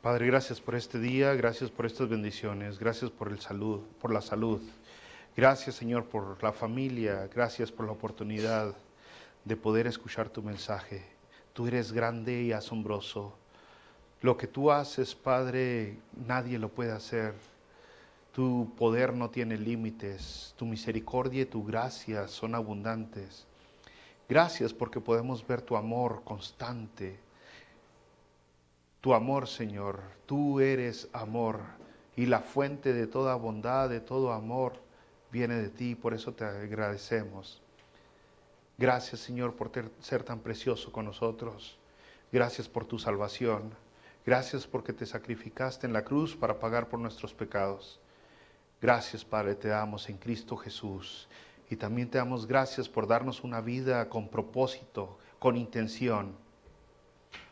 Padre, gracias por este día, gracias por estas bendiciones, gracias por la salud. Gracias, Señor, por la familia, gracias por la oportunidad de poder escuchar tu mensaje. Tú eres grande y asombroso. Lo que tú haces, Padre, nadie lo puede hacer. Tu poder no tiene límites, tu misericordia y tu gracia son abundantes. Gracias porque podemos ver tu amor constante. Tu amor, Señor, tú eres amor y la fuente de toda bondad, de todo amor, viene de ti, por eso te agradecemos. Gracias, Señor, por ser tan precioso con nosotros. Gracias por tu salvación. Gracias porque te sacrificaste en la cruz para pagar por nuestros pecados. Gracias, Padre, te damos en Cristo Jesús. Y también te damos gracias por darnos una vida con propósito, con intención,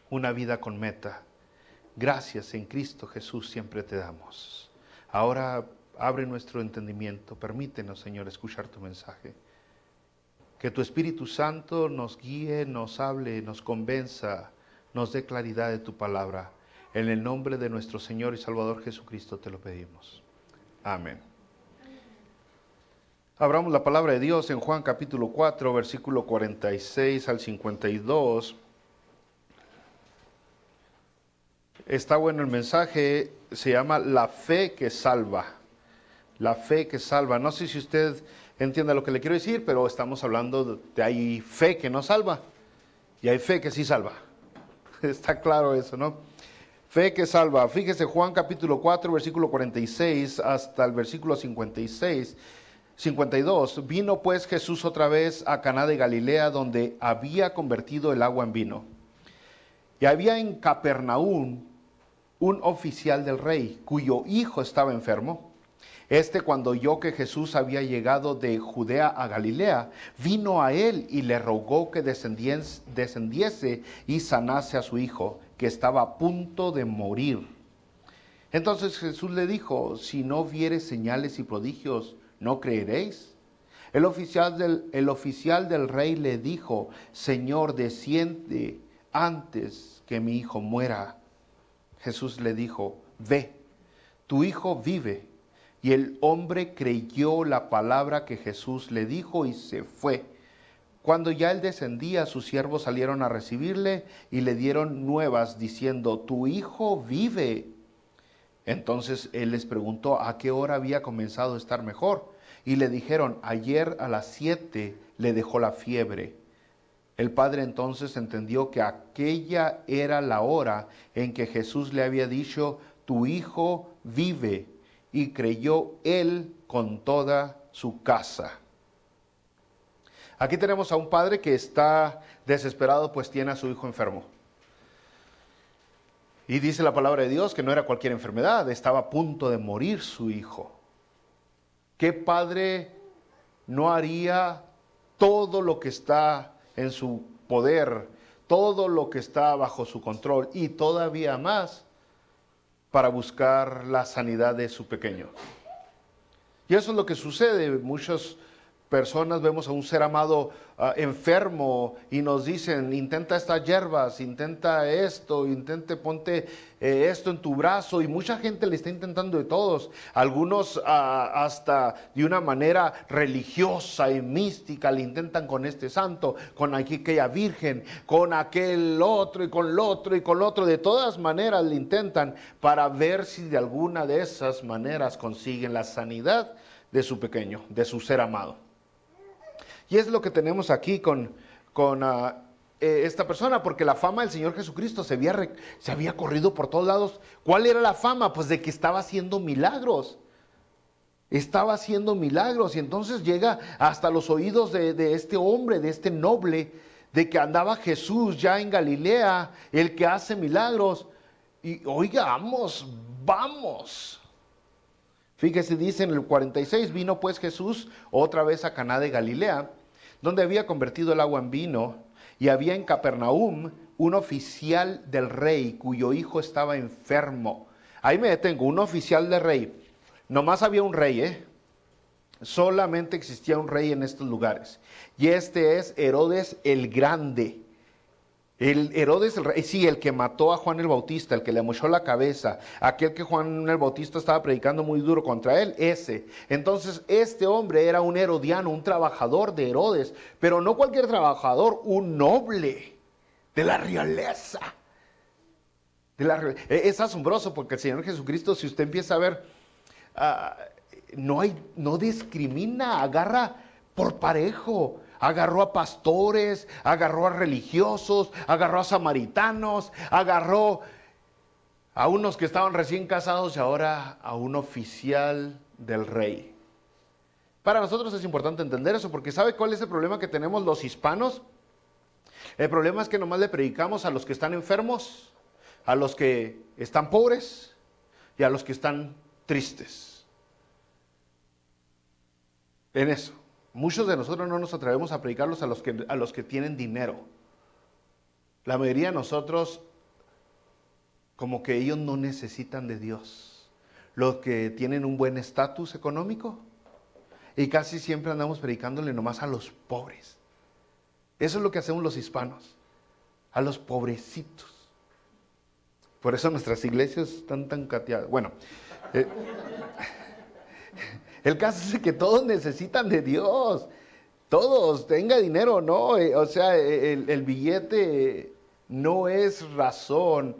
una vida con meta. Gracias en Cristo Jesús siempre te damos. Ahora abre nuestro entendimiento, permítenos, Señor, escuchar tu mensaje. Que tu Espíritu Santo nos guíe, nos hable, nos convenza, nos dé claridad de tu palabra. En el nombre de nuestro Señor y Salvador Jesucristo te lo pedimos. Amén. Abramos la palabra de Dios en Juan capítulo 4, versículo 46 al 52. Está bueno el mensaje, se llama La fe que salva. La fe que salva. No sé si usted entiende lo que le quiero decir, pero estamos hablando de hay fe que no salva y hay fe que sí salva. Está claro eso, ¿no? Fe que salva. Fíjese Juan capítulo 4, versículo 46 hasta el versículo 52. Vino pues Jesús otra vez a Caná de Galilea, donde había convertido el agua en vino. Y había en Capernaum un oficial del rey, cuyo hijo estaba enfermo. Cuando oyó que Jesús había llegado de Judea a Galilea, vino a él y le rogó que descendiese y sanase a su hijo, que estaba a punto de morir. Entonces Jesús le dijo: si no viereis señales y prodigios, ¿no creeréis? El oficial del rey le dijo: Señor, desciende antes que mi hijo muera. Jesús le dijo: ve, tu hijo vive. Y el hombre creyó la palabra que Jesús le dijo y se fue. Cuando ya él descendía, sus siervos salieron a recibirle y le dieron nuevas diciendo: tu hijo vive. Entonces él les preguntó a qué hora había comenzado a estar mejor. Y le dijeron: ayer a las 7 le dejó la fiebre. El padre entonces entendió que aquella era la hora en que Jesús le había dicho: tu hijo vive, y creyó él con toda su casa. Aquí tenemos a un padre que está desesperado, pues tiene a su hijo enfermo. Y dice la palabra de Dios que no era cualquier enfermedad, estaba a punto de morir su hijo. ¿Qué padre no haría todo lo que está en su poder, todo lo que está bajo su control y todavía más para buscar la sanidad de su pequeño? Y eso es lo que sucede. Muchas personas vemos a un ser amado enfermo y nos dicen: intenta estas hierbas, intenta esto, ponte esto en tu brazo, y mucha gente le está intentando de todos. Algunos hasta de una manera religiosa y mística le intentan con este santo, con aquella virgen, con aquel otro y con el otro y con el otro. De todas maneras le intentan para ver si de alguna de esas maneras consiguen la sanidad de su pequeño, de su ser amado. Y es lo que tenemos aquí con esta persona, porque la fama del Señor Jesucristo se había corrido por todos lados. ¿Cuál era la fama? Pues de que estaba haciendo milagros. Estaba haciendo milagros, y entonces llega hasta los oídos de este hombre, de este noble, de que andaba Jesús ya en Galilea, el que hace milagros. Y oiga, vamos. Fíjese, dice en el 46, vino pues Jesús otra vez a Caná de Galilea, donde había convertido el agua en vino, y había en Capernaum un oficial del rey, cuyo hijo estaba enfermo. Ahí me detengo, un oficial del rey. Nomás había un rey, solamente existía un rey en estos lugares. Y este es Herodes el Grande. El Herodes, el rey, sí, el que mató a Juan el Bautista, el que le mochó la cabeza, aquel que Juan el Bautista estaba predicando muy duro contra él, ese. Entonces, este hombre era un herodiano, un trabajador de Herodes, pero no cualquier trabajador, un noble de la realeza. Es asombroso porque el Señor Jesucristo, si usted empieza a ver, no discrimina, agarra por parejo. Agarró a pastores, agarró a religiosos, agarró a samaritanos, agarró a unos que estaban recién casados y ahora a un oficial del rey. Para nosotros es importante entender eso, porque ¿sabe cuál es el problema que tenemos los hispanos? El problema es que nomás le predicamos a los que están enfermos, a los que están pobres y a los que están tristes. En eso. Muchos de nosotros no nos atrevemos a predicarlos a los que tienen dinero. La mayoría de nosotros, como que ellos no necesitan de Dios. Los que tienen un buen estatus económico, y casi siempre andamos predicándole nomás a los pobres. Eso es lo que hacemos los hispanos, a los pobrecitos. Por eso nuestras iglesias están tan cateadas. Bueno, el caso es que todos necesitan de Dios. Todos, tenga dinero o no. O sea, el billete no es razón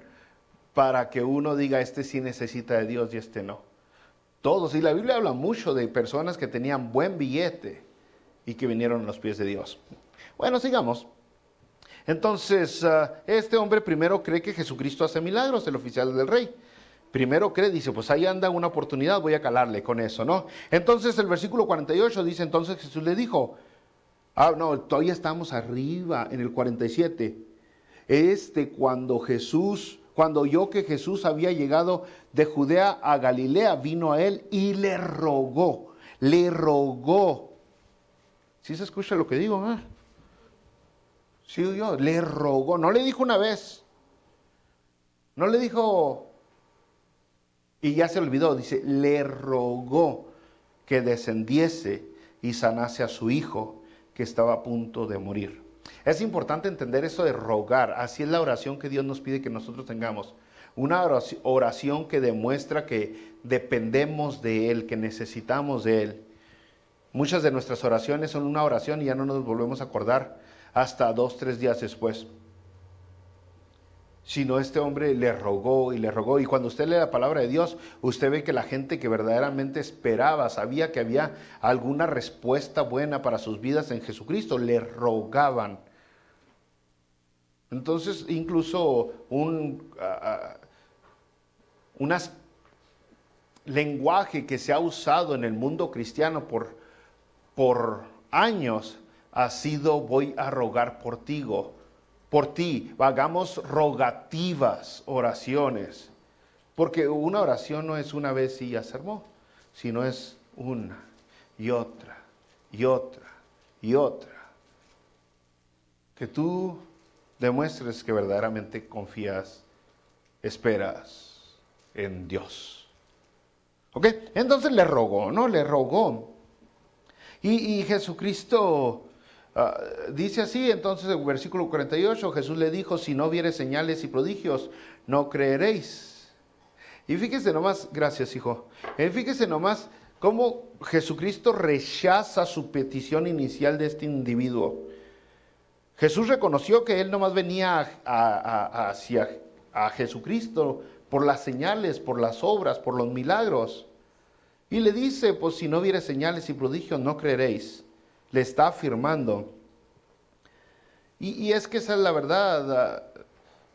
para que uno diga, este sí necesita de Dios y este no. Todos. Y la Biblia habla mucho de personas que tenían buen billete y que vinieron a los pies de Dios. Bueno, sigamos. Entonces, este hombre primero cree que Jesucristo hace milagros, el oficial del rey. Primero cree, dice, pues ahí anda una oportunidad, voy a calarle con eso, ¿no? Entonces el versículo 48 dice, entonces Jesús le dijo, no, todavía estamos arriba en el 47. Cuando oyó que Jesús había llegado de Judea a Galilea, vino a él y le rogó. ¿Sí se escucha lo que digo? Sí, le rogó, no le dijo una vez, no le dijo y ya se olvidó, dice, le rogó que descendiese y sanase a su hijo que estaba a punto de morir. Es importante entender eso de rogar, así es la oración que Dios nos pide que nosotros tengamos. Una oración que demuestra que dependemos de Él, que necesitamos de Él. Muchas de nuestras oraciones son una oración y ya no nos volvemos a acordar hasta 2, 3 días después. Sino este hombre le rogó. Y cuando usted lee la palabra de Dios, usted ve que la gente que verdaderamente esperaba, sabía que había alguna respuesta buena para sus vidas en Jesucristo, le rogaban. Entonces, incluso un lenguaje que se ha usado en el mundo cristiano por años ha sido, voy a rogar por ti, hagamos rogativas oraciones, porque una oración no es una vez y ya se armó, sino es una y otra y otra y otra. Que tú demuestres que verdaderamente confías, esperas en Dios. ¿Ok? Entonces le rogó, ¿no? Le rogó. Y Jesucristo dice así, entonces en el versículo 48, Jesús le dijo, si no viere señales y prodigios, no creeréis. Y fíjese nomás, gracias hijo, fíjese nomás cómo Jesucristo rechaza su petición inicial de este individuo. Jesús reconoció que él nomás venía a Jesucristo por las señales, por las obras, por los milagros. Y le dice, pues si no viere señales y prodigios, no creeréis. Le está afirmando. Y es que esa es la verdad.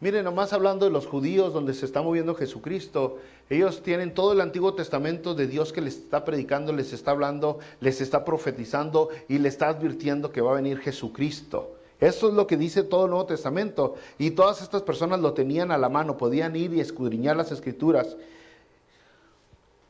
Miren, nomás hablando de los judíos donde se está moviendo Jesucristo, ellos tienen todo el Antiguo Testamento de Dios que les está predicando, les está hablando, les está profetizando y les está advirtiendo que va a venir Jesucristo. Eso es lo que dice todo el Nuevo Testamento. Y todas estas personas lo tenían a la mano, podían ir y escudriñar las Escrituras.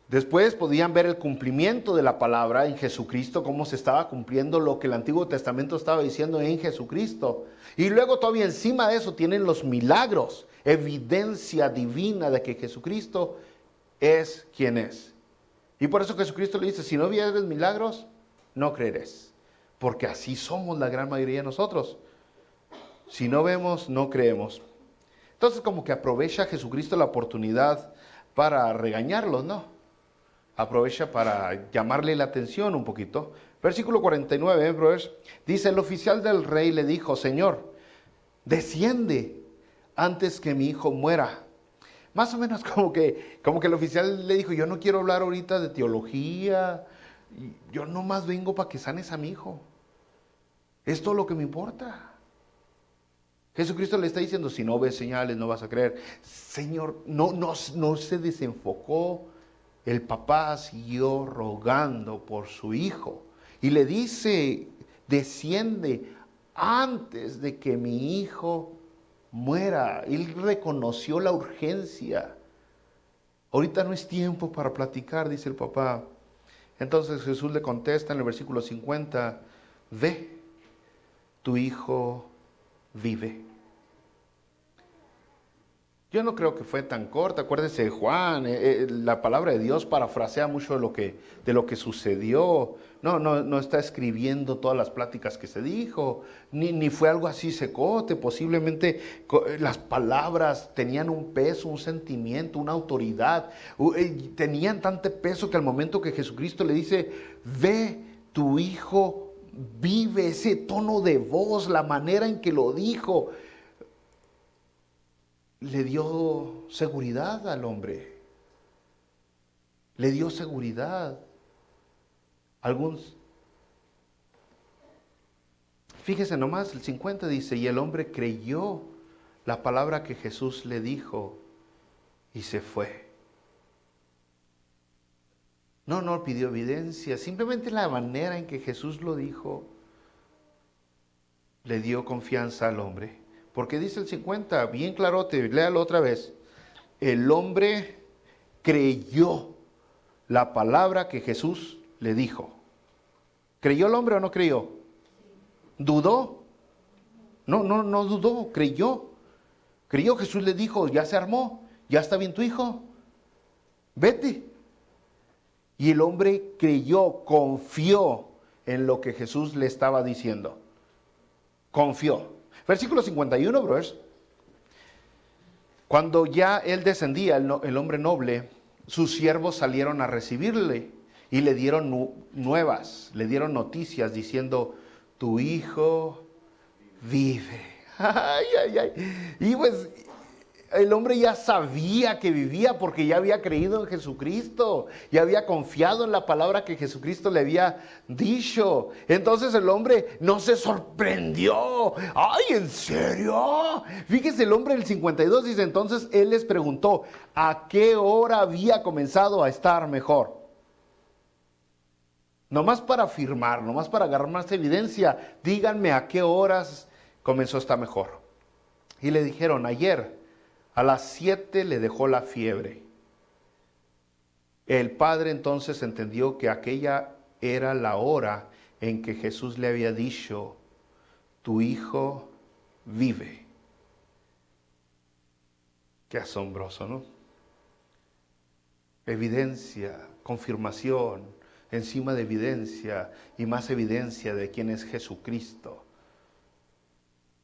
Después podían ver el cumplimiento de la palabra en Jesucristo, cómo se estaba cumpliendo lo que el Antiguo Testamento estaba diciendo en Jesucristo. Y luego todavía encima de eso tienen los milagros, evidencia divina de que Jesucristo es quien es. Y por eso Jesucristo le dice, si no vieres milagros, no creerás. Porque así somos la gran mayoría de nosotros. Si no vemos, no creemos. Entonces como que aprovecha a Jesucristo la oportunidad para regañarlos, ¿no? Aprovecha para llamarle la atención un poquito. Versículo 49, brothers, dice, el oficial del rey le dijo, Señor, desciende antes que mi hijo muera. Más o menos como que el oficial le dijo, yo no quiero hablar ahorita de teología, yo nomás vengo para que sanes a mi hijo. Es todo lo que me importa. Jesucristo le está diciendo, si no ves señales, no vas a creer. Señor, no se desenfocó. El papá siguió rogando por su hijo. Y le dice, desciende antes de que mi hijo muera. Él reconoció la urgencia. Ahorita no es tiempo para platicar, dice el papá. Entonces Jesús le contesta en el versículo 50, ve, tu hijo vive. Yo no creo que fue tan corta. Acuérdese de Juan, la palabra de Dios parafrasea mucho de lo que sucedió. No está escribiendo todas las pláticas que se dijo, ni fue algo así secote. Posiblemente las palabras tenían un peso, un sentimiento, una autoridad. Tenían tanto peso que al momento que Jesucristo le dice, ve, tu hijo vive, ese tono de voz, la manera en que lo dijo, le dio seguridad al hombre. Le dio seguridad. Fíjese nomás, el 50 dice, y el hombre creyó la palabra que Jesús le dijo y se fue. No pidió evidencia, simplemente la manera en que Jesús lo dijo le dio confianza al hombre. Porque dice el 50, bien clarote, léalo otra vez. El hombre creyó la palabra que Jesús le dijo. ¿Creyó el hombre o no creyó? ¿Dudó? No dudó, creyó. Creyó, Jesús le dijo, ya se armó, ya está bien tu hijo, vete. Y el hombre creyó, confió en lo que Jesús le estaba diciendo. Confió. Versículo 51, brothers. Cuando ya él descendía, el hombre noble, sus siervos salieron a recibirle y le dieron nuevas, le dieron noticias diciendo, tu hijo vive. Y pues el hombre ya sabía que vivía porque ya había creído en Jesucristo, ya había confiado en la palabra que Jesucristo le había dicho. Entonces el hombre no se sorprendió. ¡Ay, en serio! Fíjese, el hombre del 52 dice, entonces él les preguntó, ¿a qué hora había comenzado a estar mejor? Nomás para afirmar, nomás para agarrar más evidencia, díganme a qué horas comenzó a estar mejor. Y le dijeron, ayer a las 7 le dejó la fiebre. El padre entonces entendió que aquella era la hora en que Jesús le había dicho, tu hijo vive. Qué asombroso, ¿no? Evidencia, confirmación, encima de evidencia y más evidencia de quién es Jesucristo.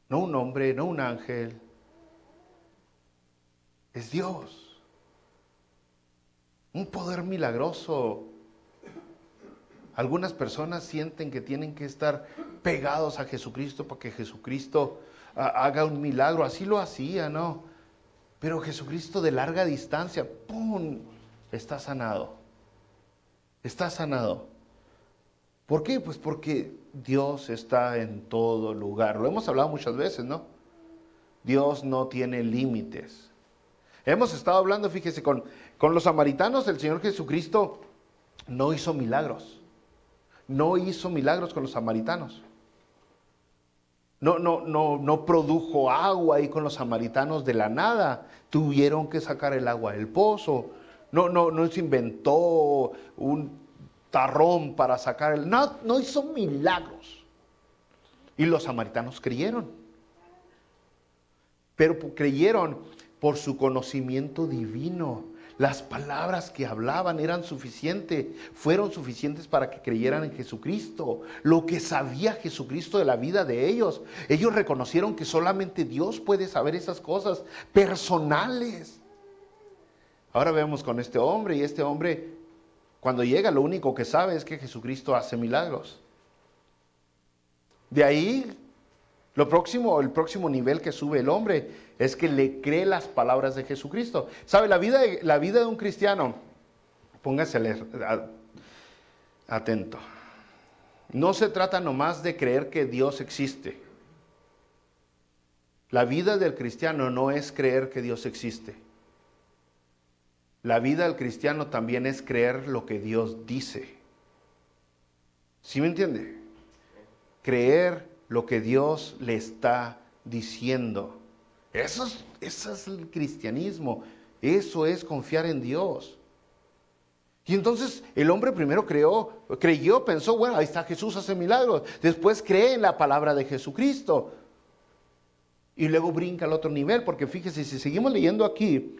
No un hombre, no un ángel, es Dios. Un poder milagroso. Algunas personas sienten que tienen que estar pegados a Jesucristo para que Jesucristo haga un milagro. Así lo hacía, ¿no? Pero Jesucristo de larga distancia, ¡pum!, está sanado. Está sanado. ¿Por qué? Pues porque Dios está en todo lugar. Lo hemos hablado muchas veces, ¿no? Dios no tiene límites. Hemos estado hablando, fíjese, con los samaritanos, el Señor Jesucristo no hizo milagros. No hizo milagros con los samaritanos. No produjo agua ahí con los samaritanos de la nada. Tuvieron que sacar el agua del pozo. No se inventó un tarrón para sacar el... No hizo milagros. Y los samaritanos creyeron. Pero creyeron por su conocimiento divino. Las palabras que hablaban eran suficientes, fueron suficientes para que creyeran en Jesucristo. Lo que sabía Jesucristo de la vida de ellos, ellos reconocieron que solamente Dios puede saber esas cosas personales. Ahora vemos con este hombre, y este hombre, cuando llega, lo único que sabe es que Jesucristo hace milagros. De ahí, el próximo nivel que sube el hombre es que le cree las palabras de Jesucristo. ¿Sabe? La vida de un cristiano, póngase atento. No se trata nomás de creer que Dios existe. La vida del cristiano no es creer que Dios existe. La vida del cristiano también es creer lo que Dios dice. ¿Sí me entiende? Creer lo que Dios le está diciendo. Eso es el cristianismo. Eso es confiar en Dios. Y entonces el hombre primero creyó, pensó, bueno, ahí está Jesús, hace milagros. Después cree en la palabra de Jesucristo. Y luego brinca al otro nivel, porque fíjese, si seguimos leyendo aquí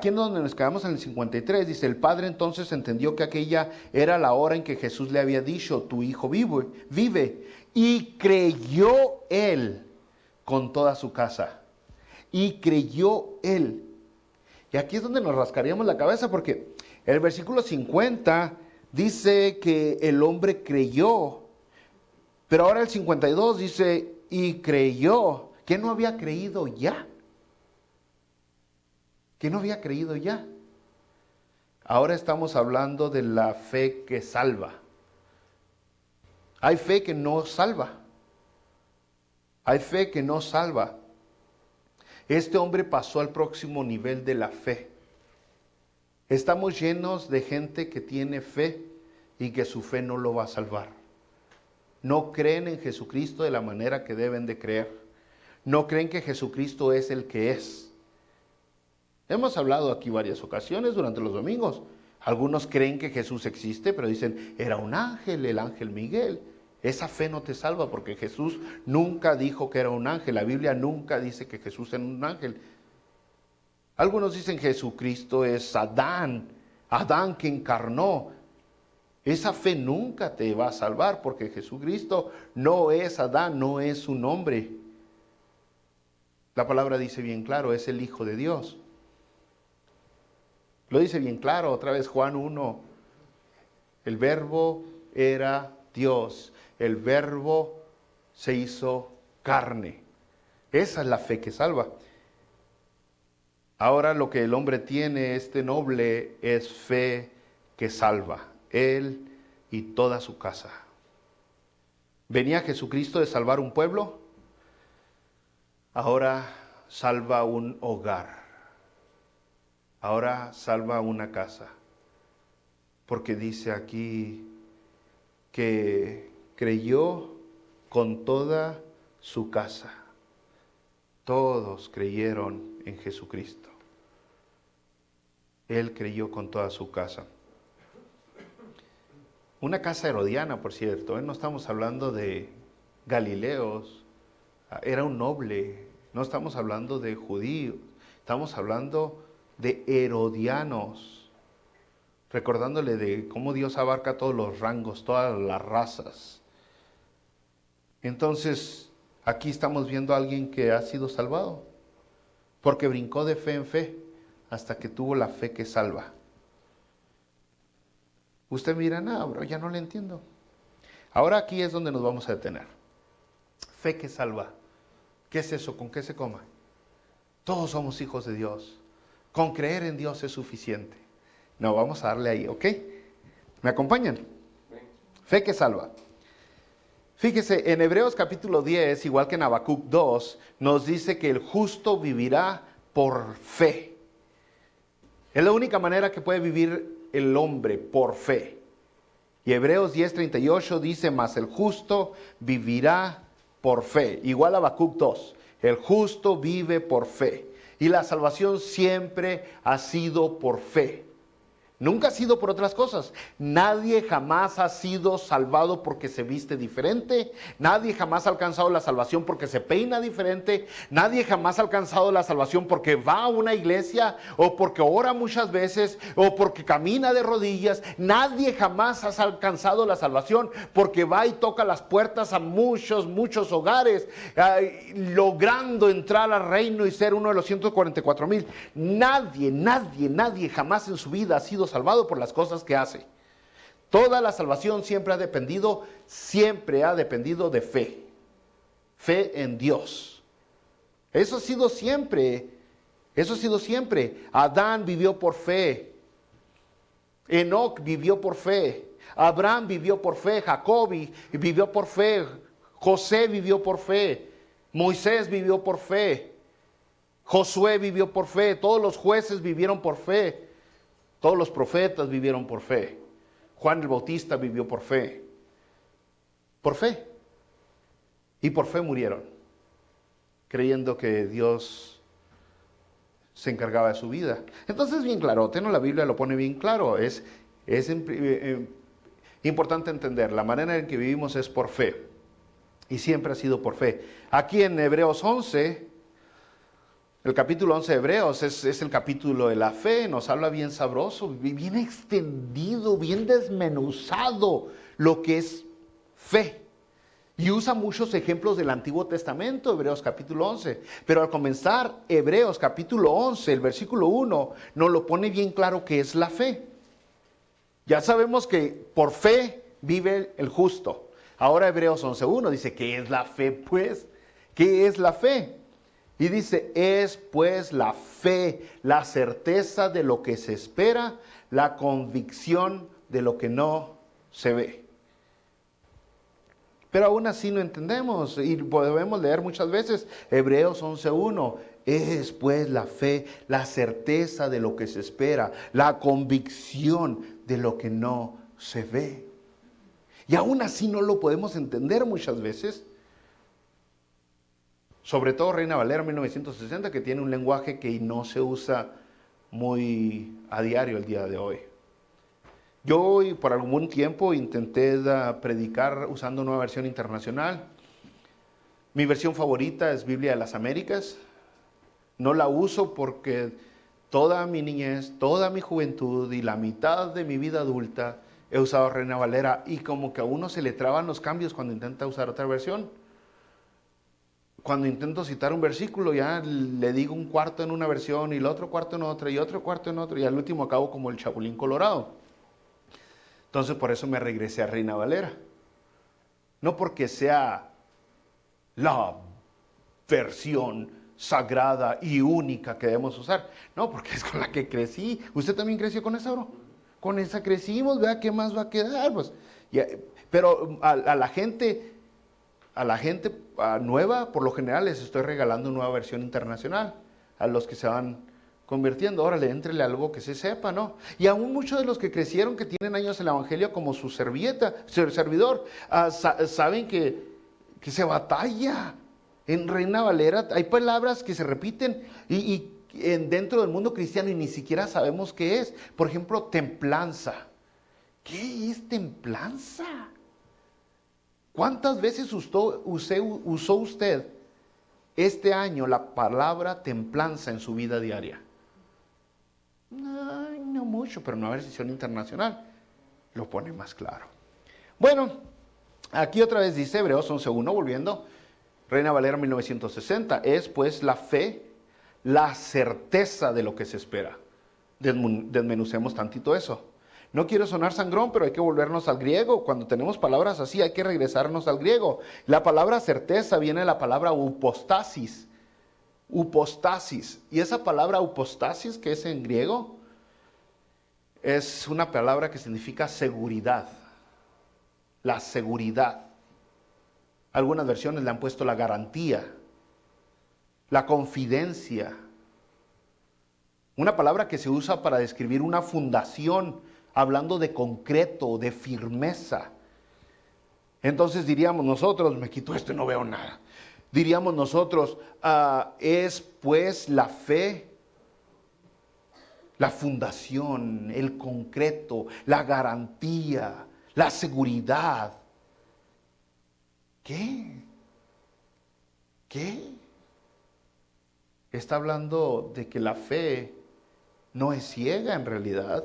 en donde nos quedamos en el 53, dice, el padre entonces entendió que aquella era la hora en que Jesús le había dicho, tu hijo vive. Y creyó él con toda su casa. Y creyó él. Y aquí es donde nos rascaríamos la cabeza, porque el versículo 50 dice que el hombre creyó. Pero ahora el 52 dice, y creyó. ¿Que no había creído ya? ¿Que no había creído ya? Ahora estamos hablando de la fe que salva. Hay fe que no salva. Hay fe que no salva. Este hombre pasó al próximo nivel de la fe. Estamos llenos de gente que tiene fe y que su fe no lo va a salvar. No creen en Jesucristo de la manera que deben de creer. No creen que Jesucristo es el que es. Hemos hablado aquí varias ocasiones durante los domingos. Algunos creen que Jesús existe, pero dicen, era un ángel, el ángel Miguel. Esa fe no te salva porque Jesús nunca dijo que era un ángel. La Biblia nunca dice que Jesús era un ángel. Algunos dicen Jesucristo es Adán que encarnó. Esa fe nunca te va a salvar porque Jesucristo no es Adán, no es un hombre. La palabra dice bien claro, es el Hijo de Dios. Lo dice bien claro, otra vez Juan 1. El verbo era Dios. El verbo se hizo carne. Esa es la fe que salva. Ahora lo que el hombre tiene, este noble, es fe que salva. Él y toda su casa. ¿Venía Jesucristo de salvar un pueblo? Ahora salva un hogar. Ahora salva una casa. Porque dice aquí que creyó con toda su casa. Todos creyeron en Jesucristo. Él creyó con toda su casa. Una casa herodiana, por cierto, no estamos hablando de Galileos, era un noble, no estamos hablando de judíos, estamos hablando de herodianos, recordándole de cómo Dios abarca todos los rangos, todas las razas. Entonces, aquí estamos viendo a alguien que ha sido salvado, porque brincó de fe en fe, hasta que tuvo la fe que salva. Usted mira, no, bro, ya no le entiendo. Ahora aquí es donde nos vamos a detener. Fe que salva. ¿Qué es eso? ¿Con qué se coma? Todos somos hijos de Dios. Con creer en Dios es suficiente. No, vamos a darle ahí, ¿ok? ¿Me acompañan? Fe que salva. Fíjese, en Hebreos capítulo 10, igual que en Habacuc 2, nos dice que el justo vivirá por fe. Es la única manera que puede vivir el hombre, por fe. Y Hebreos 10:38 dice, mas el justo vivirá por fe. Igual a Habacuc 2, el justo vive por fe. Y la salvación siempre ha sido por fe. Nunca ha sido por otras cosas. Nadie jamás ha sido salvado porque se viste diferente. Nadie jamás ha alcanzado la salvación porque se peina diferente. Nadie jamás ha alcanzado la salvación porque va a una iglesia o porque ora muchas veces o porque camina de rodillas. Nadie jamás ha alcanzado la salvación porque va y toca las puertas a muchos hogares, logrando entrar al reino y ser uno de los 144,000. Nadie jamás en su vida ha sido salvado por las cosas que hace. Toda la salvación siempre ha dependido de fe. Fe en Dios. Eso ha sido siempre. Adán vivió por fe. Enoc vivió por fe. Abraham vivió por fe. Jacob vivió por fe. José vivió por fe. Moisés vivió por fe. Josué vivió por fe. Todos los jueces vivieron por fe. Todos los profetas vivieron por fe. Juan el Bautista vivió por fe. Por fe. Y por fe murieron, creyendo que Dios se encargaba de su vida. Entonces, bien claro, la Biblia lo pone bien claro. Es importante entender, la manera en que vivimos es por fe. Y siempre ha sido por fe. Aquí en Hebreos 11... el capítulo 11 de Hebreos es el capítulo de la fe, nos habla bien sabroso, bien extendido, bien desmenuzado lo que es fe. Y usa muchos ejemplos del Antiguo Testamento, Hebreos capítulo 11. Pero al comenzar Hebreos capítulo 11, el versículo 1, nos lo pone bien claro qué es la fe. Ya sabemos que por fe vive el justo. Ahora Hebreos 11.1 dice, ¿qué es la fe pues? ¿Qué es la fe? Y dice, es pues la fe, la certeza de lo que se espera, la convicción de lo que no se ve. Pero aún así no entendemos y podemos leer muchas veces Hebreos 11.1. Es pues la fe, la certeza de lo que se espera, la convicción de lo que no se ve. Y aún así no lo podemos entender muchas veces. Sobre todo Reina Valera 1960, que tiene un lenguaje que no se usa muy a diario el día de hoy. Yo por algún tiempo intenté predicar usando una versión internacional. Mi versión favorita es Biblia de las Américas. No la uso porque toda mi niñez, toda mi juventud y la mitad de mi vida adulta he usado Reina Valera y como que a uno se le traban los cambios cuando intenta usar otra versión. Cuando intento citar un versículo, ya le digo un cuarto en una versión y el otro cuarto en otra y otro cuarto en otra y al último acabo como el Chapulín Colorado. Entonces por eso me regresé a Reina Valera. No porque sea la versión sagrada y única que debemos usar. No, porque es con la que crecí. ¿Usted también creció con esa, bro? Con esa crecimos, vea qué más va a quedar. Pues, ya, pero a la gente nueva, por lo general les estoy regalando una nueva versión internacional a los que se van convirtiendo. Órale, éntrele algo que se sepa, ¿no? Y aún muchos de los que crecieron, que tienen años en el Evangelio como su servidor, saben que se batalla. En Reina Valera hay palabras que se repiten dentro del mundo cristiano y ni siquiera sabemos qué es. Por ejemplo, templanza. ¿Qué es templanza? ¿Cuántas veces usó usted este año la palabra templanza en su vida diaria? No mucho, pero en una versión internacional lo pone más claro. Bueno, aquí otra vez dice Hebreos 11.1, volviendo, Reina Valera 1960, es pues la fe, la certeza de lo que se espera. Desmenucemos tantito eso. No quiero sonar sangrón, pero hay que volvernos al griego. Cuando tenemos palabras así, hay que regresarnos al griego. La palabra certeza viene de la palabra upostasis. Upostasis. Y esa palabra upostasis, que es en griego, es una palabra que significa seguridad. La seguridad. Algunas versiones le han puesto la garantía, la confidencia. Una palabra que se usa para describir una fundación, hablando de concreto, de firmeza. Entonces diríamos nosotros, me quito esto y no veo nada. Diríamos nosotros, es pues la fe, la fundación, el concreto, la garantía, la seguridad. ¿Qué? ¿Qué? Está hablando de que la fe no es ciega en realidad.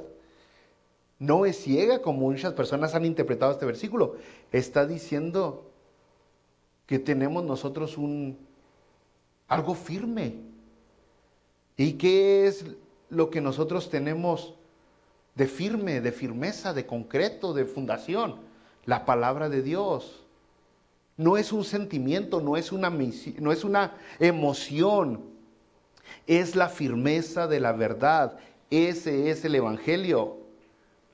No es ciega como muchas personas han interpretado este versículo. Está diciendo que tenemos nosotros algo firme. ¿Y qué es lo que nosotros tenemos de firme, de firmeza, de concreto, de fundación? La palabra de Dios. No es un sentimiento, no es una emoción. Es la firmeza de la verdad. Ese es el Evangelio.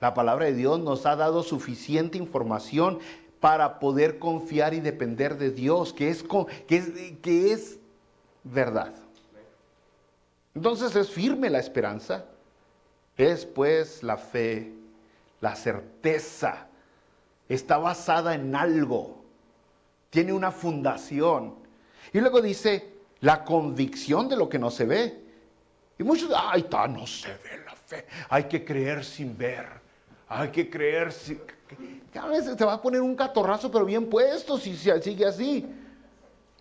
La palabra de Dios nos ha dado suficiente información para poder confiar y depender de Dios, que es verdad. Entonces es firme la esperanza, es pues la fe, la certeza, está basada en algo, tiene una fundación. Y luego dice la convicción de lo que no se ve. Y muchos, no se ve la fe, hay que creer sin ver, hay que creer sin... A veces te va a poner un catorrazo pero bien puesto si sigue así.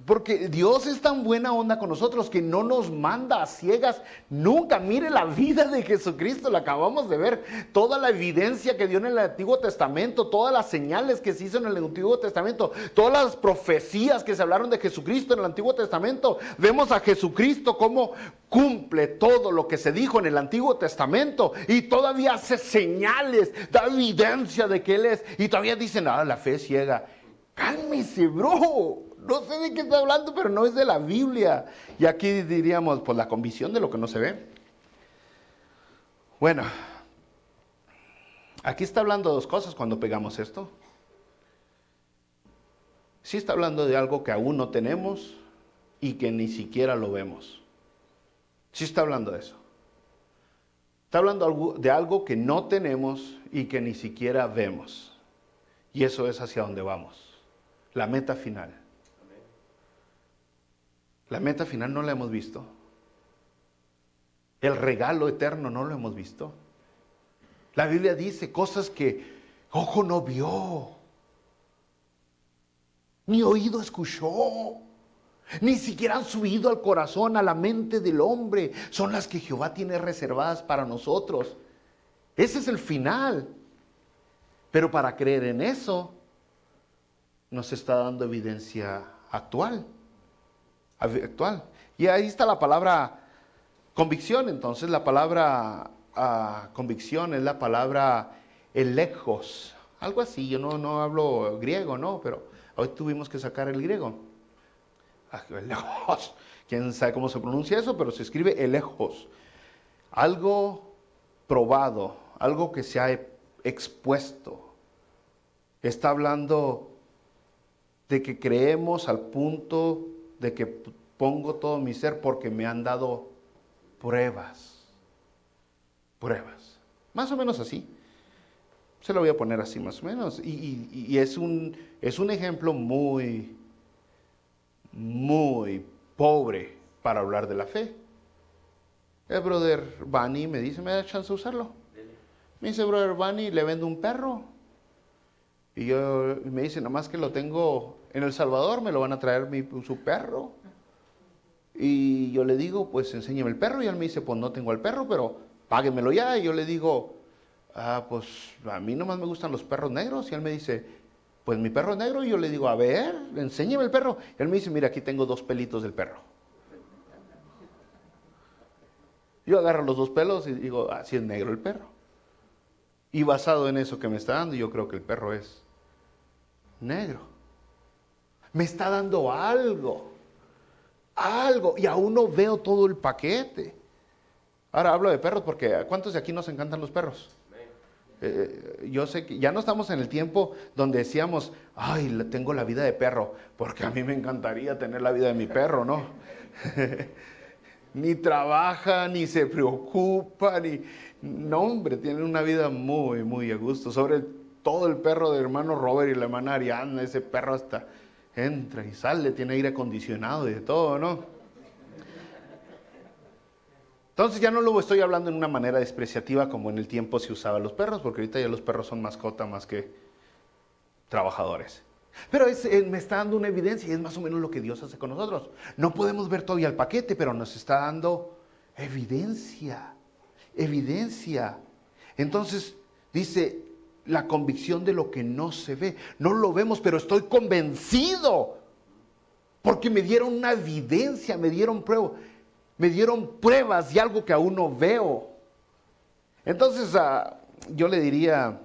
Porque Dios es tan buena onda con nosotros que no nos manda a ciegas nunca. Mire la vida de Jesucristo, la acabamos de ver. Toda la evidencia que dio en el Antiguo Testamento, todas las señales que se hizo en el Antiguo Testamento, todas las profecías que se hablaron de Jesucristo en el Antiguo Testamento. Vemos a Jesucristo cómo cumple todo lo que se dijo en el Antiguo Testamento y todavía hace señales, da evidencia de que Él es. Y todavía dicen, la fe es ciega. Cálmese, bro. No sé de qué está hablando, pero no es de la Biblia. Y aquí diríamos, pues la convicción de lo que no se ve. Bueno, aquí está hablando de dos cosas cuando pegamos esto. Sí está hablando de algo que aún no tenemos y que ni siquiera lo vemos. Sí está hablando de eso. Está hablando de algo que no tenemos y que ni siquiera vemos. Y eso es hacia donde vamos. La meta final. La meta final no la hemos visto. El regalo eterno no lo hemos visto. La Biblia dice cosas que ojo no vio, ni oído escuchó, ni siquiera han subido al corazón, a la mente del hombre. Son las que Jehová tiene reservadas para nosotros. Ese es el final. Pero para creer en eso, nos está dando evidencia actual. Y ahí está la palabra convicción. Entonces la palabra convicción es la palabra elegos, algo así. Yo no hablo griego, ¿no? Pero hoy tuvimos que sacar el griego. Elegos. Quién sabe cómo se pronuncia eso, pero se escribe elegos. Algo probado, algo que se ha expuesto. Está hablando de que creemos al punto de que pongo todo mi ser porque me han dado pruebas. Pruebas. Más o menos así. Se lo voy a poner así más o menos. Y es un ejemplo muy, muy pobre para hablar de la fe. El brother Bunny me dice, ¿me da chance de usarlo? Me dice, brother Bunny, le vendo un perro. Y me dice, nomás que lo tengo en El Salvador, me lo van a traer su perro. Y yo le digo, pues enséñeme el perro. Y él me dice, pues no tengo el perro, pero páguemelo ya. Y yo le digo, pues a mí nomás me gustan los perros negros. Y él me dice, pues mi perro es negro. Y yo le digo, a ver, enséñeme el perro. Y él me dice, mira, aquí tengo 2 pelitos del perro. Yo agarro los 2 pelos y digo, así es negro el perro. Y basado en eso que me está dando, yo creo que el perro es negro. Me está dando algo, y aún no veo todo el paquete. Ahora hablo de perros porque ¿a cuántos de aquí nos encantan los perros? Yo sé que ya no estamos en el tiempo donde decíamos, tengo la vida de perro, porque a mí me encantaría tener la vida de mi perro, ¿no? Ni trabaja, ni se preocupa, no, hombre, tienen una vida muy, muy a gusto. Sobre todo el perro de hermano Robert y la hermana Ariana, ese perro hasta entra y sale, tiene aire acondicionado y de todo, ¿no? Entonces ya no lo estoy hablando en una manera despreciativa como en el tiempo se usaba los perros, porque ahorita ya los perros son mascota más que trabajadores. Pero me está dando una evidencia y es más o menos lo que Dios hace con nosotros. No podemos ver todavía el paquete, pero nos está dando evidencia. Evidencia. Entonces dice la convicción de lo que no se ve. No lo vemos, pero estoy convencido. Porque me dieron una evidencia, me dieron pruebas de algo que aún no veo. Entonces yo le diría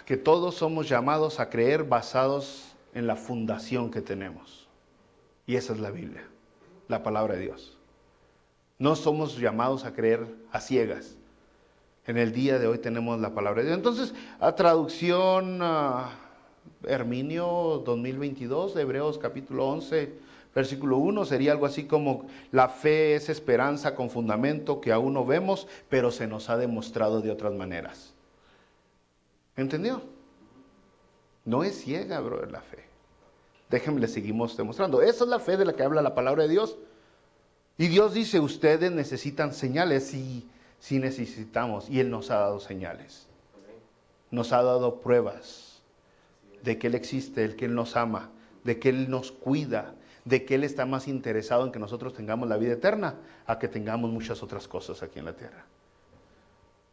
que todos somos llamados a creer basados en la fundación que tenemos. Y esa es la Biblia, la palabra de Dios. No somos llamados a creer a ciegas. En el día de hoy tenemos la palabra de Dios. Entonces, a traducción Herminio 2022, de Hebreos capítulo 11, versículo 1, sería algo así como: la fe es esperanza con fundamento que aún no vemos, pero se nos ha demostrado de otras maneras. ¿Entendió? No es ciega, brother, la fe. Déjenme, le seguimos demostrando. Esa es la fe de la que habla la palabra de Dios. Y Dios dice, ustedes necesitan señales. Sí necesitamos. Y Él nos ha dado señales. Nos ha dado pruebas de que Él existe, de que Él nos ama, de que Él nos cuida, de que Él está más interesado en que nosotros tengamos la vida eterna a que tengamos muchas otras cosas aquí en la tierra.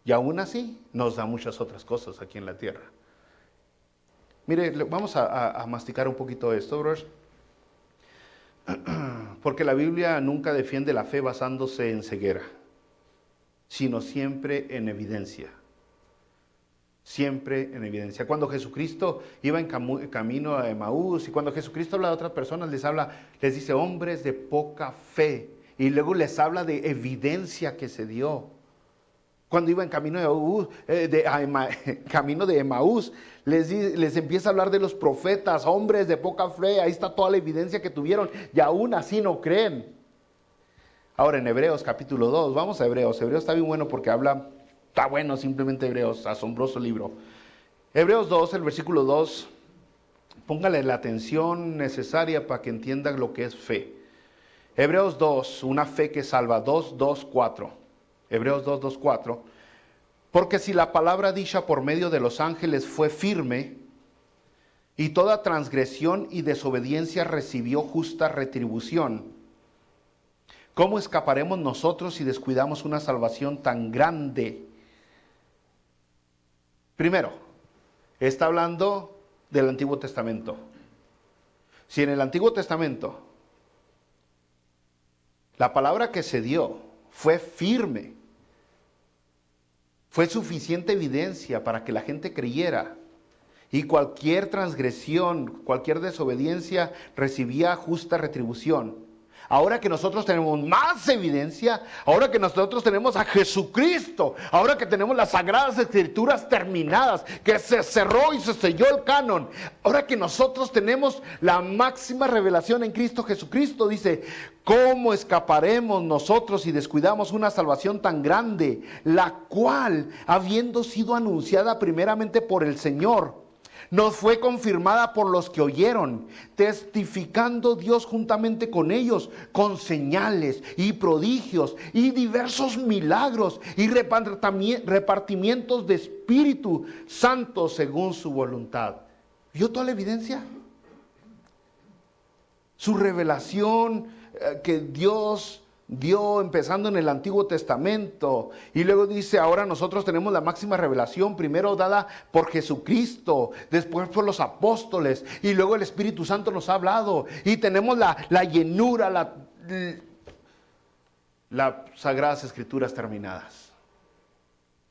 Y aún así nos da muchas otras cosas aquí en la tierra. Mire, vamos a masticar un poquito esto, brothers. Porque la Biblia nunca defiende la fe basándose en ceguera, sino siempre en evidencia. Siempre en evidencia. Cuando Jesucristo iba en camino a Emaús, y cuando Jesucristo habla de otras personas, les dice hombres de poca fe. Y luego les habla de evidencia que se dio. Cuando iba en camino de Emaús, les empieza a hablar de los profetas, hombres de poca fe. Ahí está toda la evidencia que tuvieron y aún así no creen. Ahora en Hebreos capítulo 2, vamos a Hebreos. Hebreos está bien bueno porque está bueno simplemente Hebreos, asombroso libro. Hebreos 2, el versículo 2, póngale la atención necesaria para que entiendan lo que es fe. Hebreos 2, una fe que salva, 4. Hebreos 4. Porque si la palabra dicha por medio de los ángeles fue firme, y toda transgresión y desobediencia recibió justa retribución, ¿cómo escaparemos nosotros si descuidamos una salvación tan grande? Primero, está hablando del Antiguo Testamento. Si en el Antiguo Testamento la palabra que se dio fue firme, fue suficiente evidencia para que la gente creyera, y cualquier transgresión, cualquier desobediencia recibía justa retribución. Ahora que nosotros tenemos más evidencia, ahora que nosotros tenemos a Jesucristo, ahora que tenemos las Sagradas Escrituras terminadas, que se cerró y se selló el canon, ahora que nosotros tenemos la máxima revelación en Cristo Jesucristo, dice, ¿cómo escaparemos nosotros si descuidamos una salvación tan grande, la cual, habiendo sido anunciada primeramente por el Señor, nos fue confirmada por los que oyeron, testificando Dios juntamente con ellos, con señales y prodigios y diversos milagros y repartimientos de Espíritu Santo según su voluntad? ¿Vio toda la evidencia? Su revelación que Dios dio empezando en el Antiguo Testamento, y luego dice, ahora nosotros tenemos la máxima revelación, primero dada por Jesucristo, después por los apóstoles, y luego el Espíritu Santo nos ha hablado, y tenemos la llenura, las Sagradas Escrituras terminadas.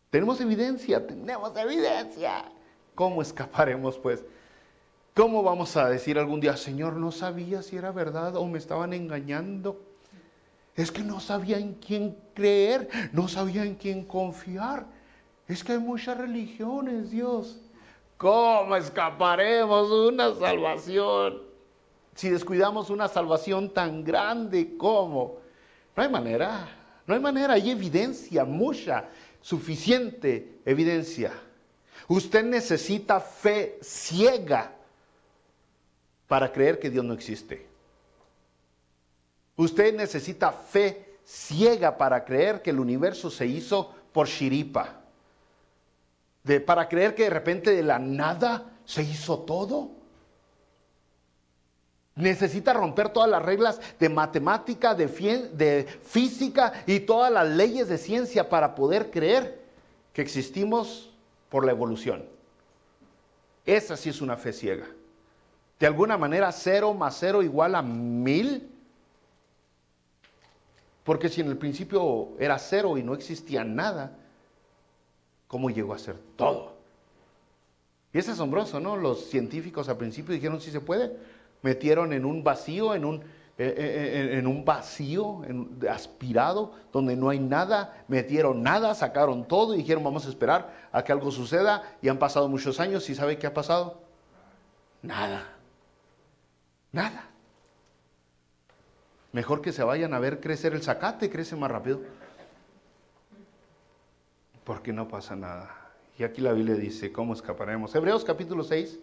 Tenemos evidencia. ¿Cómo escaparemos pues? ¿Cómo vamos a decir algún día, Señor, no sabía si era verdad o me estaban engañando? Es que no sabía en quién creer, no sabía en quién confiar. Es que hay muchas religiones, Dios. ¿Cómo escaparemos de una salvación? Si descuidamos una salvación tan grande, ¿cómo? No hay manera, hay evidencia, mucha, suficiente evidencia. Usted necesita fe ciega para creer que Dios no existe. Usted necesita fe ciega para creer que el universo se hizo por chiripa. Para creer que de repente de la nada se hizo todo. Necesita romper todas las reglas de matemática, de física y todas las leyes de ciencia para poder creer que existimos por la evolución. Esa sí es una fe ciega. De alguna manera 0 más 0 igual a 1000. Porque si en el principio era 0 y no existía nada, ¿cómo llegó a ser todo? Y es asombroso, ¿no? Los científicos al principio dijeron sí se puede. Metieron en un vacío, en un vacío aspirado, donde no hay nada, metieron nada, sacaron todo y dijeron vamos a esperar a que algo suceda. Y han pasado muchos años y ¿sabe qué ha pasado? Nada. Nada. Mejor que se vayan a ver crecer el zacate, crece más rápido. Porque no pasa nada. Y aquí la Biblia dice, ¿cómo escaparemos? Hebreos capítulo 6,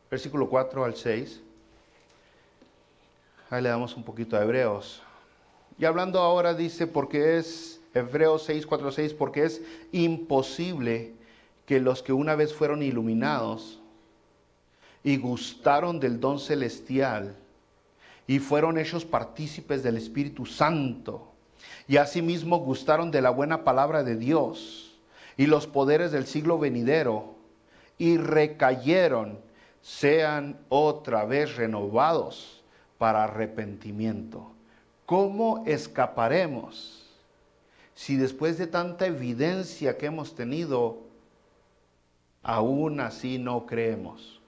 versículo 4 al 6. Ahí le damos un poquito a Hebreos. Y hablando ahora dice, porque es, Hebreos 6, 4, 6, porque es imposible que los que una vez fueron iluminados y gustaron del don celestial y fueron hechos partícipes del Espíritu Santo y asimismo gustaron de la buena palabra de Dios y los poderes del siglo venidero y recayeron, sean otra vez renovados para arrepentimiento. ¿Cómo escaparemos si después de tanta evidencia que hemos tenido, aún así no creemos?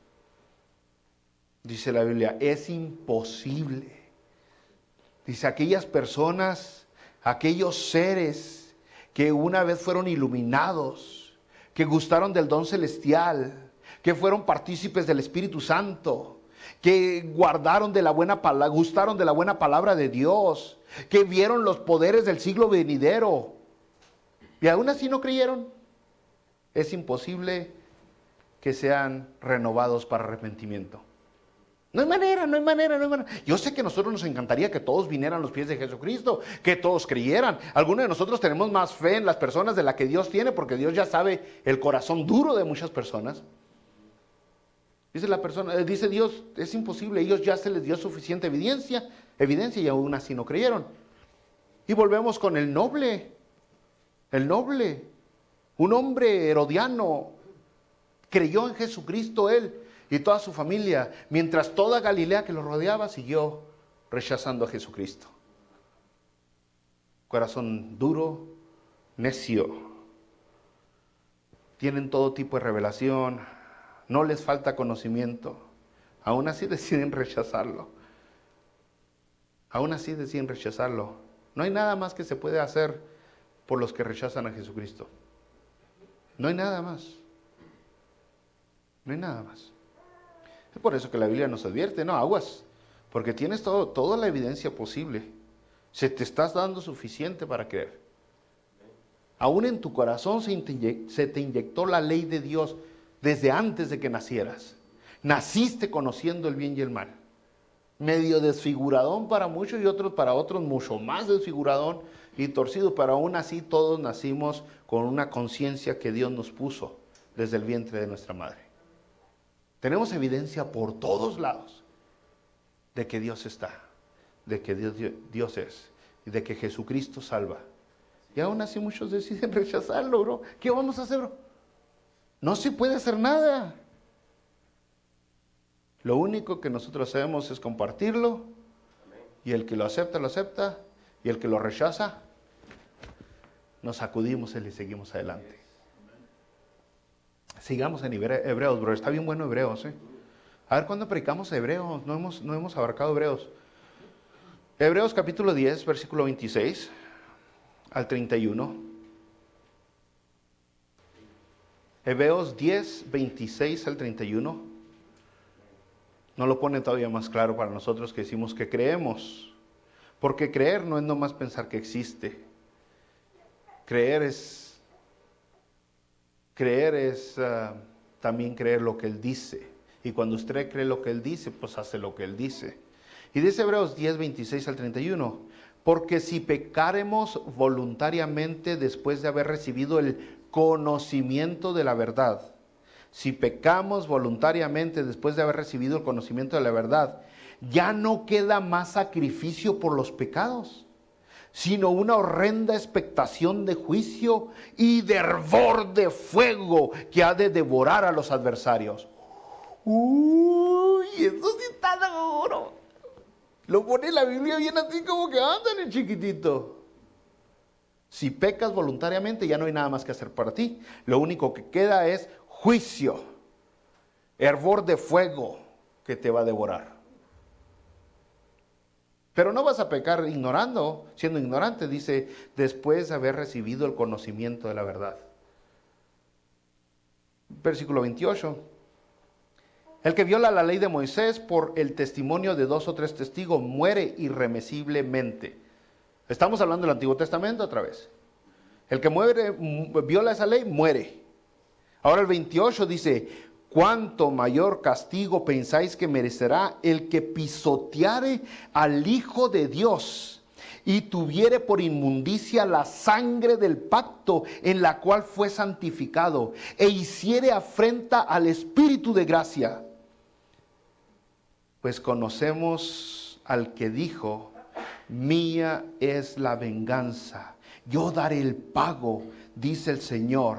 Dice la Biblia, es imposible. Dice, aquellas personas, aquellos seres que una vez fueron iluminados, que gustaron del don celestial, que fueron partícipes del Espíritu Santo, que gustaron de la buena palabra de Dios, que vieron los poderes del siglo venidero, y aún así no creyeron. Es imposible que sean renovados para arrepentimiento. No hay manera. Yo sé que a nosotros nos encantaría que todos vinieran a los pies de Jesucristo, que todos creyeran. Algunos de nosotros tenemos más fe en las personas de la que Dios tiene, porque Dios ya sabe el corazón duro de muchas personas. Dice Dios, es imposible, ellos ya se les dio suficiente evidencia y aún así no creyeron. Y volvemos con el noble, un hombre herodiano, creyó en Jesucristo él y toda su familia, mientras toda Galilea que lo rodeaba siguió rechazando a Jesucristo. Corazón duro, necio. Tienen todo tipo de revelación, no les falta conocimiento. Aún así deciden rechazarlo. No hay nada más que se puede hacer por los que rechazan a Jesucristo. No hay nada más. Es por eso que la Biblia nos advierte, no, aguas, porque tienes toda la evidencia posible. Se te estás dando suficiente para creer. Aún en tu corazón se te inyectó la ley de Dios desde antes de que nacieras. Naciste conociendo el bien y el mal. Medio desfiguradón para muchos y para otros mucho más desfiguradón y torcido, pero aún así todos nacimos con una conciencia que Dios nos puso desde el vientre de nuestra madre. Tenemos evidencia por todos lados de que Dios está, de que Dios es y de que Jesucristo salva. Y aún así muchos deciden rechazarlo, bro. ¿Qué vamos a hacer, bro? No se puede hacer nada. Lo único que nosotros hacemos es compartirlo, y el que lo acepta, y el que lo rechaza, nos sacudimos y le seguimos adelante. Sigamos en Hebreos, bro. Está bien bueno Hebreos, ¿eh? A ver, ¿cuándo predicamos Hebreos? No hemos abarcado Hebreos. Hebreos capítulo 10, versículo 26 al 31. Hebreos 10, 26 al 31. No lo pone todavía más claro para nosotros que decimos que creemos. Porque creer no es nomás pensar que existe. Creer es también creer lo que Él dice. Y cuando usted cree lo que Él dice, pues hace lo que Él dice. Y dice Hebreos 10, 26 al 31, porque si pecáremos voluntariamente después de haber recibido el conocimiento de la verdad, si pecamos voluntariamente después de haber recibido el conocimiento de la verdad, ya no queda más sacrificio por los pecados, sino una horrenda expectación de juicio y de hervor de fuego que ha de devorar a los adversarios. Uy, eso sí está duro. Lo pone la Biblia bien así como que ándale, chiquitito. Si pecas voluntariamente ya no hay nada más que hacer para ti. Lo único que queda es juicio, hervor de fuego que te va a devorar. Pero no vas a pecar ignorando, siendo ignorante, dice, después de haber recibido el conocimiento de la verdad. Versículo 28. El que viola la ley de Moisés por el testimonio de 2 o 3 testigos muere irremisiblemente. Estamos hablando del Antiguo Testamento otra vez. El que viola esa ley, muere. Ahora el 28 dice, ¿cuánto mayor castigo pensáis que merecerá el que pisoteare al Hijo de Dios y tuviere por inmundicia la sangre del pacto en la cual fue santificado e hiciere afrenta al Espíritu de gracia? Pues conocemos al que dijo, mía es la venganza, yo daré el pago, dice el Señor.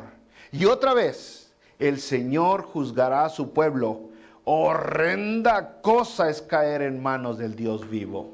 Y otra vez, el Señor juzgará a su pueblo. Horrenda cosa es caer en manos del Dios vivo.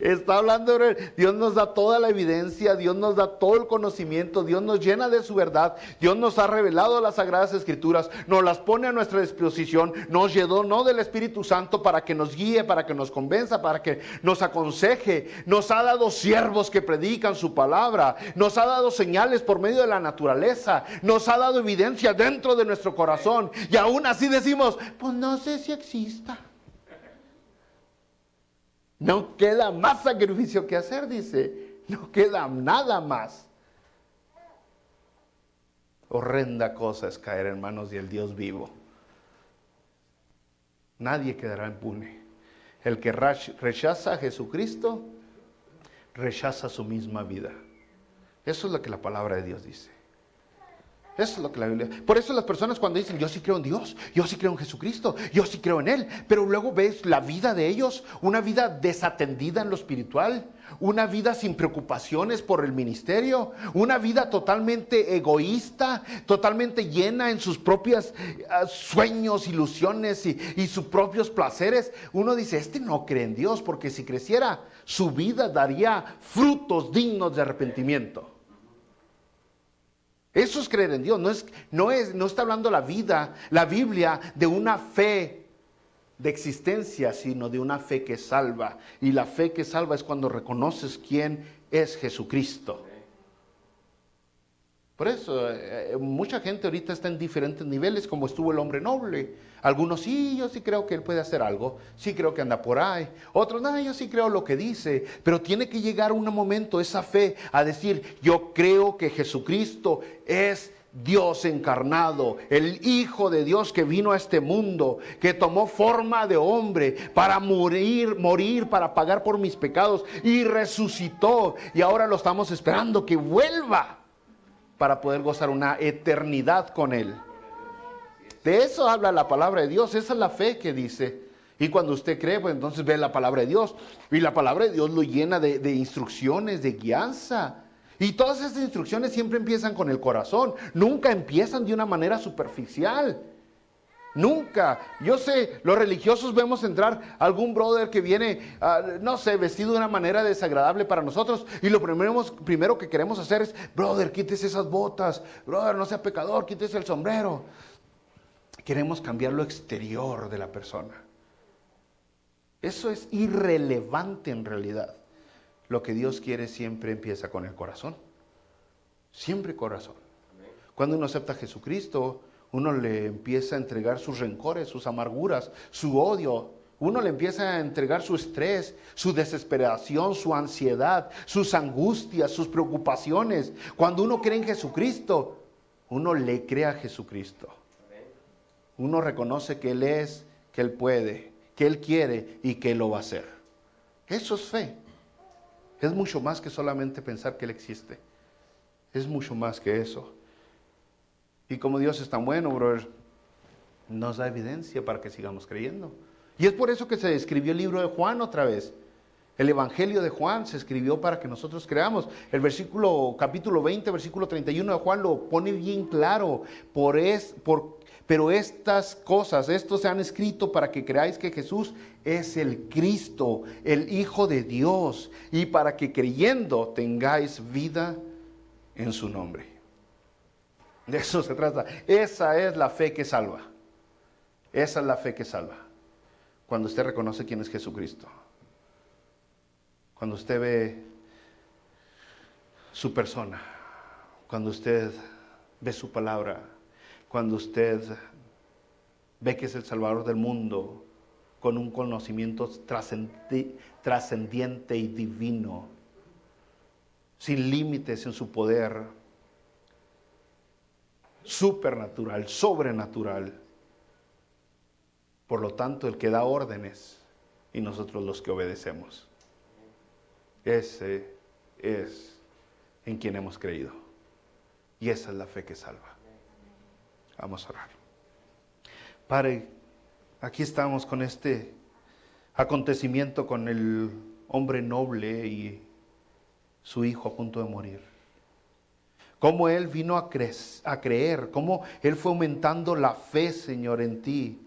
Está hablando, Dios nos da toda la evidencia, Dios nos da todo el conocimiento, Dios nos llena de su verdad, Dios nos ha revelado las Sagradas Escrituras, nos las pone a nuestra disposición, nos llenó del Espíritu Santo para que nos guíe, para que nos convenza, para que nos aconseje, nos ha dado siervos que predican su palabra, nos ha dado señales por medio de la naturaleza, nos ha dado evidencia dentro de nuestro corazón, y aún así decimos, pues no sé si exista. No queda más sacrificio que hacer, dice. No queda nada más. Horrenda cosa es caer en manos del Dios vivo. Nadie quedará impune. El que rechaza a Jesucristo, rechaza su misma vida. Eso es lo que la palabra de Dios dice. Eso es lo que la Biblia... Por eso las personas cuando dicen, yo sí creo en Dios, yo sí creo en Jesucristo, yo sí creo en Él, pero luego ves la vida de ellos, una vida desatendida en lo espiritual, una vida sin preocupaciones por el ministerio, una vida totalmente egoísta, totalmente llena en sus propios sueños, ilusiones y sus propios placeres. Uno dice, este no cree en Dios, porque si creciera, su vida daría frutos dignos de arrepentimiento. Eso es creer en Dios, no está hablando la Biblia, de una fe de existencia, sino de una fe que salva. Y la fe que salva es cuando reconoces quién es Jesucristo. Por eso, mucha gente ahorita está en diferentes niveles, como estuvo el hombre noble. Algunos, sí, yo sí creo que él puede hacer algo, sí creo que anda por ahí. Otros, no, yo sí creo lo que dice. Pero tiene que llegar un momento, esa fe, a decir, yo creo que Jesucristo es Dios encarnado, el Hijo de Dios que vino a este mundo, que tomó forma de hombre para morir para pagar por mis pecados y resucitó. Y ahora lo estamos esperando que vuelva para poder gozar una eternidad con Él. De eso habla la palabra de Dios, esa es la fe que dice. Y cuando usted cree, pues entonces ve la palabra de Dios. Y la palabra de Dios lo llena de instrucciones, de guianza. Y todas esas instrucciones siempre empiezan con el corazón, nunca empiezan de una manera superficial. Nunca. Yo sé, los religiosos vemos entrar algún brother que viene, no sé, vestido de una manera desagradable para nosotros, y lo primero que queremos hacer es, brother, quítese esas botas, brother, no sea pecador, quítese el sombrero. Queremos cambiar lo exterior de la persona. Eso es irrelevante en realidad. Lo que Dios quiere siempre empieza con el corazón. Siempre corazón. Cuando uno acepta a Jesucristo, uno le empieza a entregar sus rencores, sus amarguras, su odio. Uno le empieza a entregar su estrés, su desesperación, su ansiedad, sus angustias, sus preocupaciones. Cuando uno cree en Jesucristo, uno le cree a Jesucristo. Uno reconoce que Él es, que Él puede, que Él quiere y que Él lo va a hacer. Eso es fe. Es mucho más que solamente pensar que Él existe. Es mucho más que eso. Y como Dios es tan bueno, brother, nos da evidencia para que sigamos creyendo. Y es por eso que se escribió el libro de Juan otra vez. El Evangelio de Juan se escribió para que nosotros creamos. El capítulo 20, versículo 31 de Juan lo pone bien claro. Pero estas cosas, estos se han escrito para que creáis que Jesús es el Cristo, el Hijo de Dios, y para que creyendo tengáis vida en su nombre. De eso se trata. Esa es la fe que salva. Esa es la fe que salva. Cuando usted reconoce quién es Jesucristo. Cuando usted ve su persona. Cuando usted ve su palabra. Cuando usted ve que es el Salvador del mundo. Con un conocimiento trascendiente y divino. Sin límites en su poder. Supernatural, sobrenatural. Por lo tanto, el que da órdenes y nosotros los que obedecemos. Ese es en quien hemos creído. Y esa es la fe que salva. Vamos a orar. Padre, aquí estamos con este acontecimiento con el hombre noble y su hijo a punto de morir. Cómo él vino a creer, cómo él fue aumentando la fe, Señor, en ti,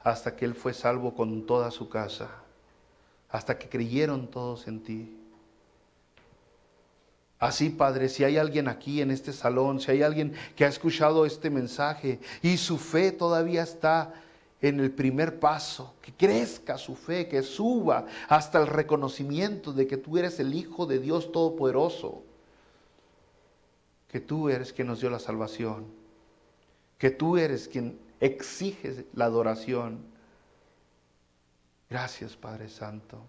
hasta que él fue salvo con toda su casa, hasta que creyeron todos en ti. Así, Padre, si hay alguien aquí en este salón, si hay alguien que ha escuchado este mensaje y su fe todavía está en el primer paso, que crezca su fe, que suba hasta el reconocimiento de que tú eres el Hijo de Dios Todopoderoso, que tú eres quien nos dio la salvación, que tú eres quien exige la adoración. Gracias, Padre Santo.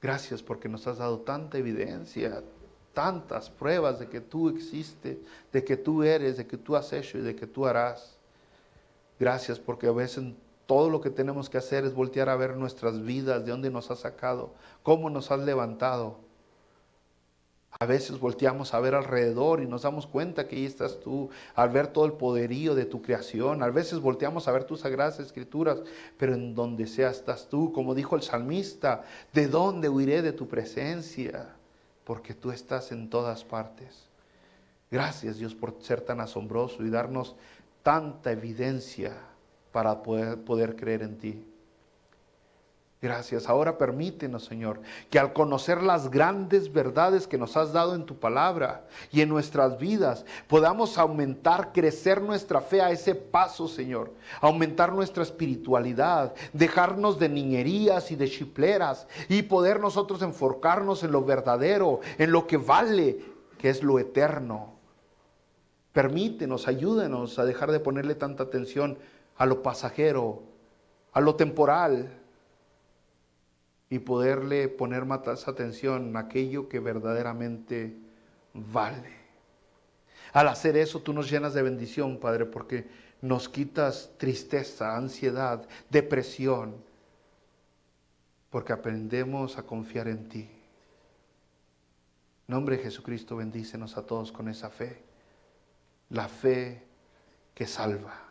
Gracias porque nos has dado tanta evidencia, tantas pruebas de que tú existes, de que tú eres, de que tú has hecho y de que tú harás. Gracias porque a veces todo lo que tenemos que hacer es voltear a ver nuestras vidas, de dónde nos has sacado, cómo nos has levantado. A veces volteamos a ver alrededor y nos damos cuenta que ahí estás tú, al ver todo el poderío de tu creación. A veces volteamos a ver tus sagradas escrituras, pero en donde sea estás tú. Como dijo el salmista, ¿de dónde huiré de tu presencia? Porque tú estás en todas partes. Gracias, Dios, por ser tan asombroso y darnos tanta evidencia para poder creer en ti. Gracias. Ahora permítenos, Señor, que al conocer las grandes verdades que nos has dado en tu palabra y en nuestras vidas, podamos aumentar, crecer nuestra fe a ese paso, Señor. Aumentar nuestra espiritualidad, dejarnos de niñerías y de chipleras y poder nosotros enfocarnos en lo verdadero, en lo que vale, que es lo eterno. Permítenos, ayúdenos a dejar de ponerle tanta atención a lo pasajero, a lo temporal, y poderle poner más atención a aquello que verdaderamente vale. Al hacer eso tú nos llenas de bendición, Padre, porque nos quitas tristeza, ansiedad, depresión, porque aprendemos a confiar en ti. En nombre de Jesucristo, bendícenos a todos con esa fe, la fe que salva.